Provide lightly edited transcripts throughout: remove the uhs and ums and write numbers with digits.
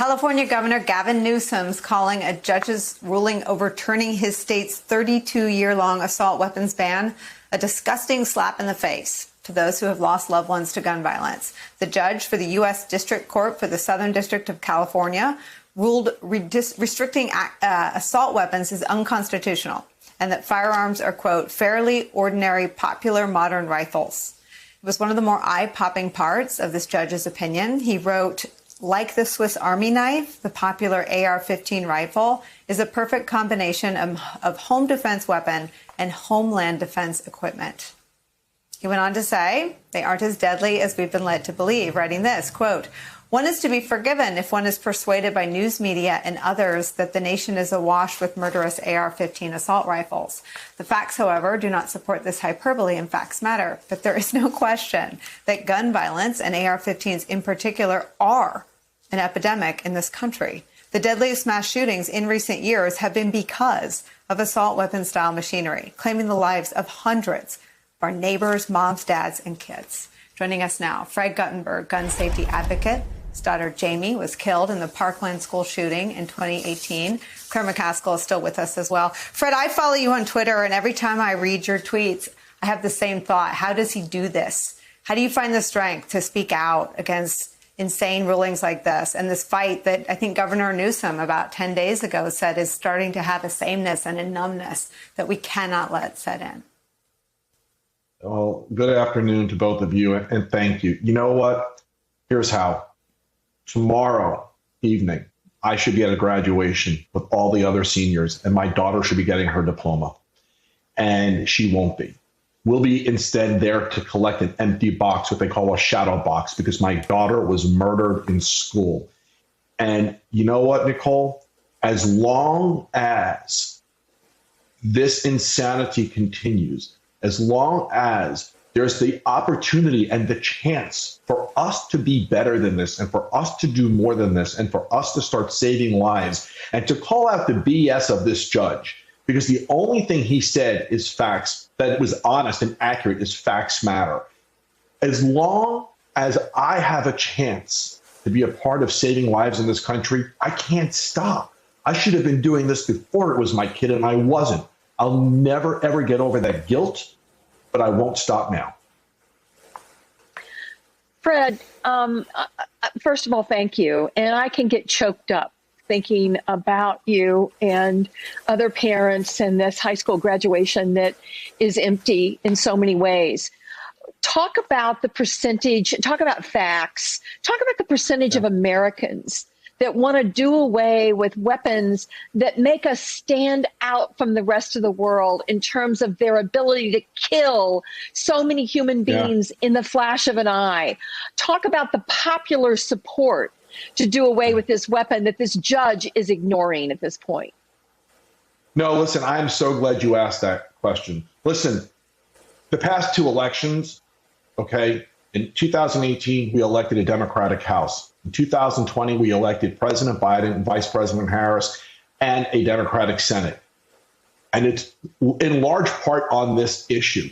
California Governor Gavin Newsom's calling a judge's ruling overturning his state's 32-year-long assault weapons ban a disgusting slap in the face to those who have lost loved ones to gun violence. The judge for the U.S. District Court for the Southern District of California ruled restricting assault weapons is unconstitutional and that firearms are, quote, fairly ordinary, popular modern rifles. It was one of the more eye-popping parts of this judge's opinion. He wrote, like the Swiss Army knife, the popular AR-15 rifle is a perfect combination of home defense weapon and homeland defense equipment. He went on to say, they aren't as deadly as we've been led to believe, writing this, quote, one is to be forgiven if one is persuaded by news media and others that the nation is awash with murderous AR-15 assault rifles. The facts, however, do not support this hyperbole, and facts matter. But there is no question that gun violence, and AR-15s in particular, are an epidemic in this country. The deadliest mass shootings in recent years have been because of assault weapon-style machinery, claiming the lives of hundreds of our neighbors, moms, dads, and kids. Joining us now, Fred Guttenberg, gun safety advocate. His daughter Jamie was killed in the Parkland school shooting in 2018. Claire McCaskill is still with us as well. Fred, I follow you on Twitter, and every time I read your tweets, I have the same thought. How does he do this? How do you find the strength to speak out against insane rulings like this and this fight that I think Governor Newsom about 10 days ago said is starting to have a sameness and a numbness that we cannot let set in? Well, good afternoon to both of you, and thank you. You know what? Here's how. Tomorrow evening, I should be at a graduation with all the other seniors, and my daughter should be getting her diploma, and she won't be. We'll be instead there to collect an empty box, what they call a shadow box, because my daughter was murdered in school. And you know what, Nicole? As long as this insanity continues, as long as there's the opportunity and the chance for us to be better than this and for us to do more than this and for us to start saving lives and to call out the BS of this judge, because the only thing he said is facts, that was honest and accurate, is facts matter. As long as I have a chance to be a part of saving lives in this country, I can't stop. I should have been doing this before it was my kid, and I wasn't. I'll never, ever get over that guilt, but I won't stop now. Fred, first of all, thank you. And I can get choked up thinking about you and other parents and this high school graduation that is empty in so many ways. Talk about the percentage, talk about facts, talk about the percentage of Americans that want to do away with weapons that make us stand out from the rest of the world in terms of their ability to kill so many human beings in the flash of an eye. Talk about the popular support to do away with this weapon that this judge is ignoring at this point. No, listen, I'm so glad you asked that question. Listen, the past two elections, okay, in 2018, we elected a Democratic House. In 2020, we elected President Biden and Vice President Harris and a Democratic Senate. And it's in large part on this issue.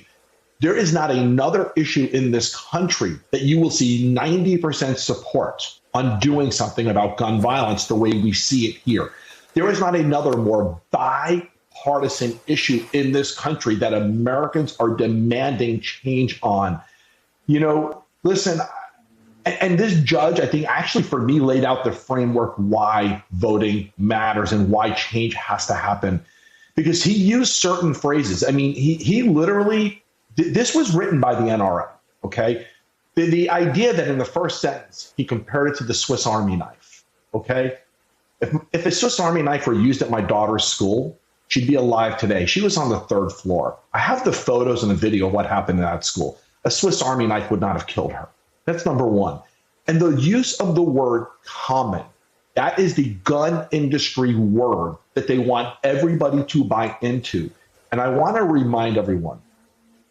There is not another issue in this country that you will see 90% support on doing something about gun violence the way we see it here. There is not another more bipartisan issue in this country that Americans are demanding change on. You know, listen, and this judge, I think, actually, for me, laid out the framework why voting matters and why change has to happen, because he used certain phrases. I mean, he literally, this was written by the NRA, okay? The idea that in the first sentence, he compared it to the Swiss Army knife, okay? If a Swiss Army knife were used at my daughter's school, she'd be alive today. She was on the third floor. I have the photos and the video of what happened in that school. A Swiss Army knife would not have killed her. That's number one. And the use of the word common, that is the gun industry word that they want everybody to buy into. And I want to remind everyone,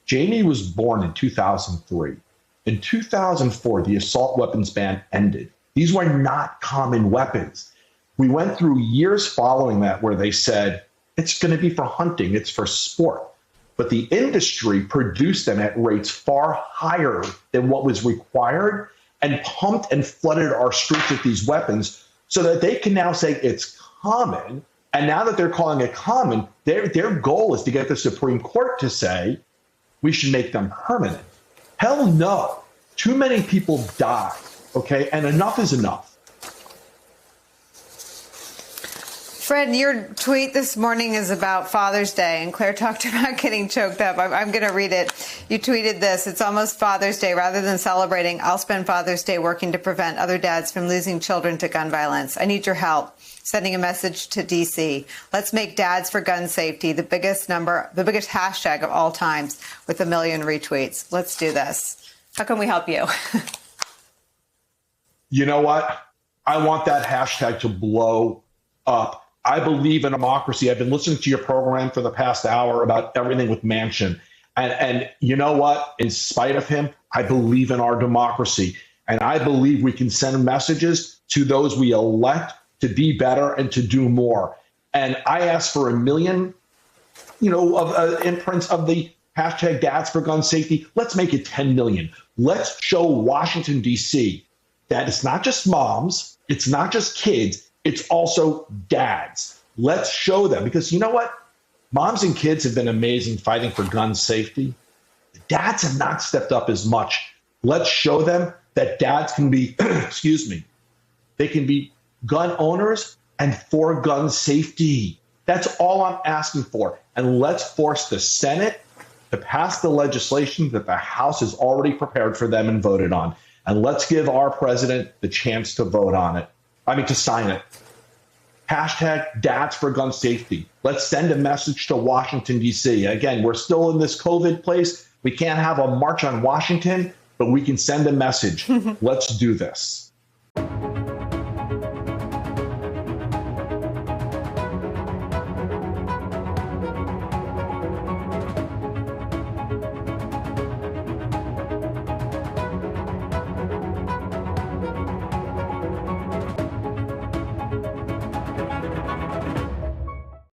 Jamie was born in 2003. In 2004, the assault weapons ban ended. These were not common weapons. We went through years following that where they said, it's going to be for hunting, it's for sport. But the industry produced them at rates far higher than what was required and pumped and flooded our streets with these weapons so that they can now say it's common. And now that they're calling it common, their goal is to get the Supreme Court to say we should make them permanent. Hell no. Too many people die, okay? And enough is enough. Fred, your tweet this morning is about Father's Day, and Claire talked about getting choked up. I'm going to read it. You tweeted this: "It's almost Father's Day. Rather than celebrating, I'll spend Father's Day working to prevent other dads from losing children to gun violence. I need your help. Sending a message to DC. Let's make Dads for Gun Safety the biggest hashtag of all times with 1 million retweets. Let's do this." How can we help you? You know what? I want that hashtag to blow up. I believe in democracy. I've been listening to your program for the past hour about everything with Manchin. And you know what? In spite of him, I believe in our democracy. And I believe we can send messages to those we elect to be better and to do more. And I asked for 1 million, of imprints of the hashtag Dads for Gun Safety. Let's make it 10 million. Let's show Washington, D.C. that it's not just moms, it's not just kids, it's also dads. Let's show them, because you know what? Moms and kids have been amazing fighting for gun safety. The dads have not stepped up as much. Let's show them that dads can be, they can be gun owners and for gun safety. That's all I'm asking for. And let's force the Senate to pass the legislation that the House has already prepared for them and voted on. And let's give our president the chance to vote on it. To sign it. Hashtag Dads for Gun Safety. Let's send a message to Washington, D.C. Again, we're still in this COVID place. We can't have a march on Washington, but we can send a message. Let's do this.